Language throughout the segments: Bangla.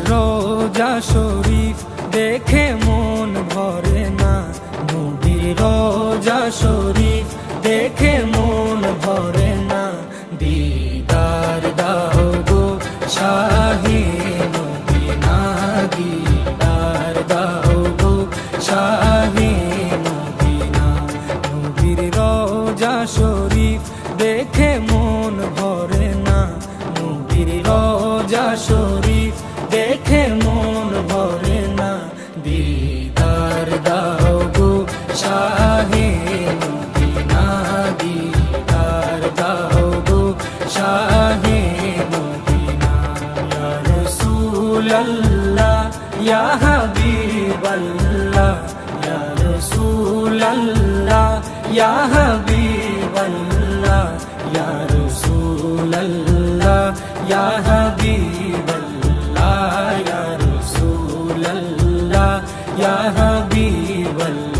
রোজা শরীফ দেখে মন ভরে না, নবীর রোজা শরীফ দেখে মন ভরে না। দিদার দাও গো শাহে মদিনা, দিদার দাও গো শাহে মদিনা। নবীর রোজা শরীফ দেখে মন ভরে না, নবীর রোজা শরীফ দেখে মন ভরে না। দিদার দাও গো শাহে মদিনা, দিদার দাও গো শাহে মদিনা। ইয়া রাসূলাল্লাহ ইয়া হাবিবাল্লাহ, ইয়া রাসূলাল্লাহ ইয়া হাবিবাল্লাহ, ইয়া রাসূলাল্লাহ ইয়া হাবিবাল্লাহ, ইয়া রাসূলাল্লাহ ইয়া হাবিবাল্লাহ।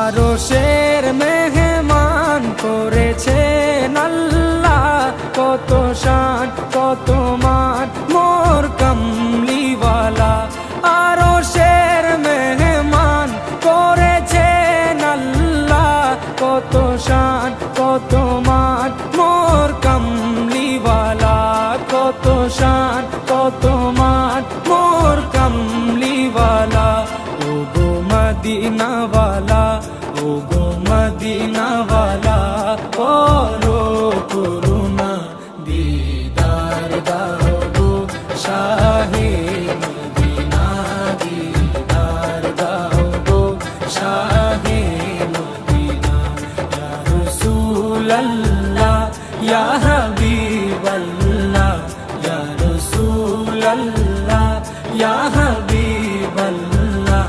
আরশের মেহমান করেছেন আল্লাহ, কত শান কত মান মোর কামলিওয়ালা। আরশের মেহমান করেছেন আল্লাহ, কত শান কত মান মোর কামলিওয়ালা, কত শান কত মান মোর কামলিওয়ালা। ও গো মদিনাওয়ালা, ও গো মদিনাওয়ালা, করো করুণা, দিদার দাও গো শাহে মদিনা, দিদার দাও গো শাহে মদিনা। ইয়া রাসূলাল্লাহ ইয়া হাবিবাল্লাহ, ইয়া রাসূলাল্লাহ ইয়া হাবিবাল্লাহ,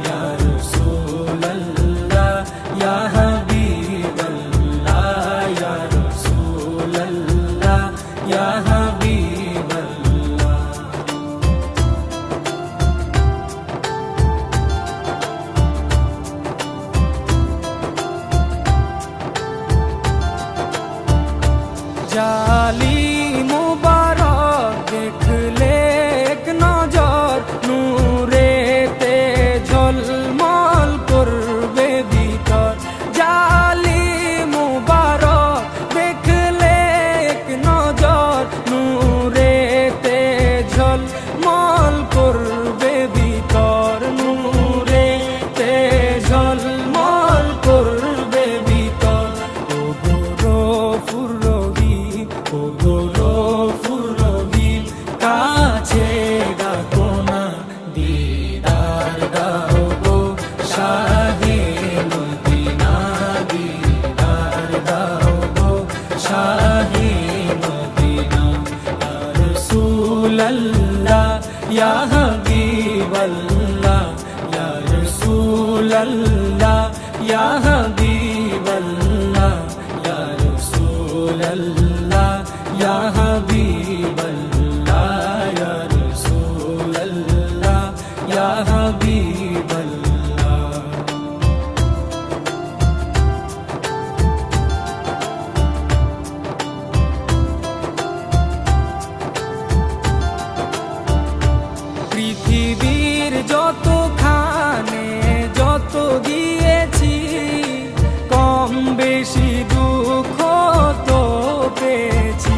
ইয়া রাসূলাল্লাহ ইয়া হাবিবাল্লাহ, ইয়া রাসূলাল্লাহ ইয়া হাবিবাল্লাহ। জালি মুবারক দেখলে এক নজর, নূরেতে ঝলমল করবে ভিতর। জালি মুবারক দেখলে এক নজর, নূরেতে ঝলমল করবে ভিতর, নূরেতে ঝলমল করবে ভিতর। ও গো গফুর রহিম, ও গো গফুর রহিম, কাছে ডাকো না, দিদার দাও গো শাহে মদিনা, দিদার দাও গো শাহে মদিনা। ইয়া রাসূলাল্লাহ ইয়া হাবিবাল্লাহ, ইয়া রাসূলাল্লাহ ইয়া হাবিবাল্লাহ, ইয়া রাসূলাল্লাহ ইয়া হাবিবাল্লাহ, ইয়া রাসূলাল্লাহ ইয়া হাবিবাল্লাহ। পৃথিবীর যতখানে যত দিয়েছি, কম বেশি দুঃখ তো পেয়েছি।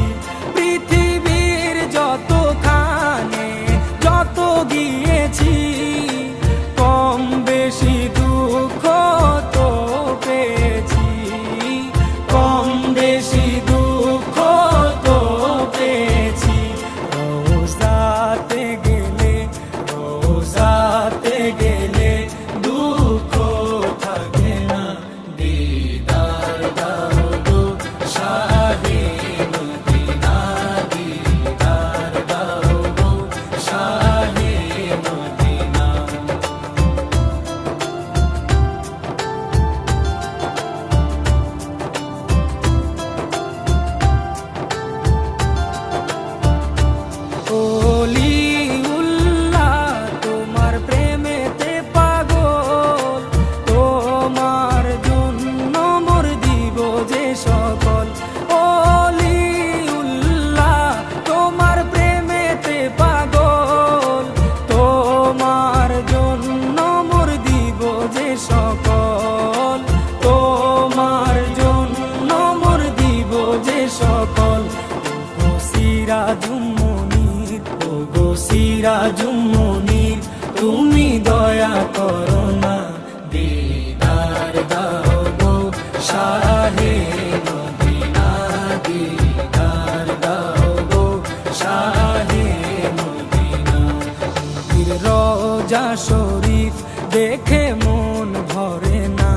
করোনা দিদার দাও গো শাহে মদিনা দিদার দাও গো শাহে মদিনা নবীর রওজা শরীফ দেখে মন ভরে না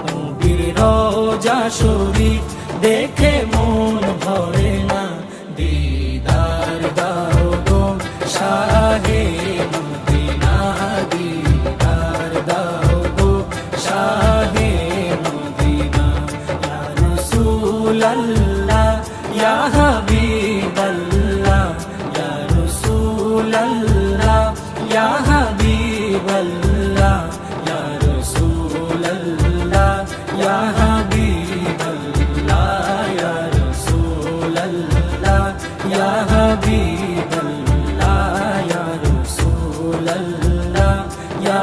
নবীর রওজা শরীফ দেখে মন ভরে না দিদার দাও গো শাহে মদিনা দিদার দাও গো শাহে মদিনা ইয়া রাসূলুল্লাহ ইয়া হাবিবাল্লাহ ইয়া রাসূলুল্লাহ ইয়া হাবিবাল্লাহ ইয়া রাসূলুল্লাহ ইয়া হাবিবাল্লাহ ইয়া রাসূলুল্লাহ ইয়া হাবিবাল্লাহ ইয়া রাসূলুল্লাহ ইয়া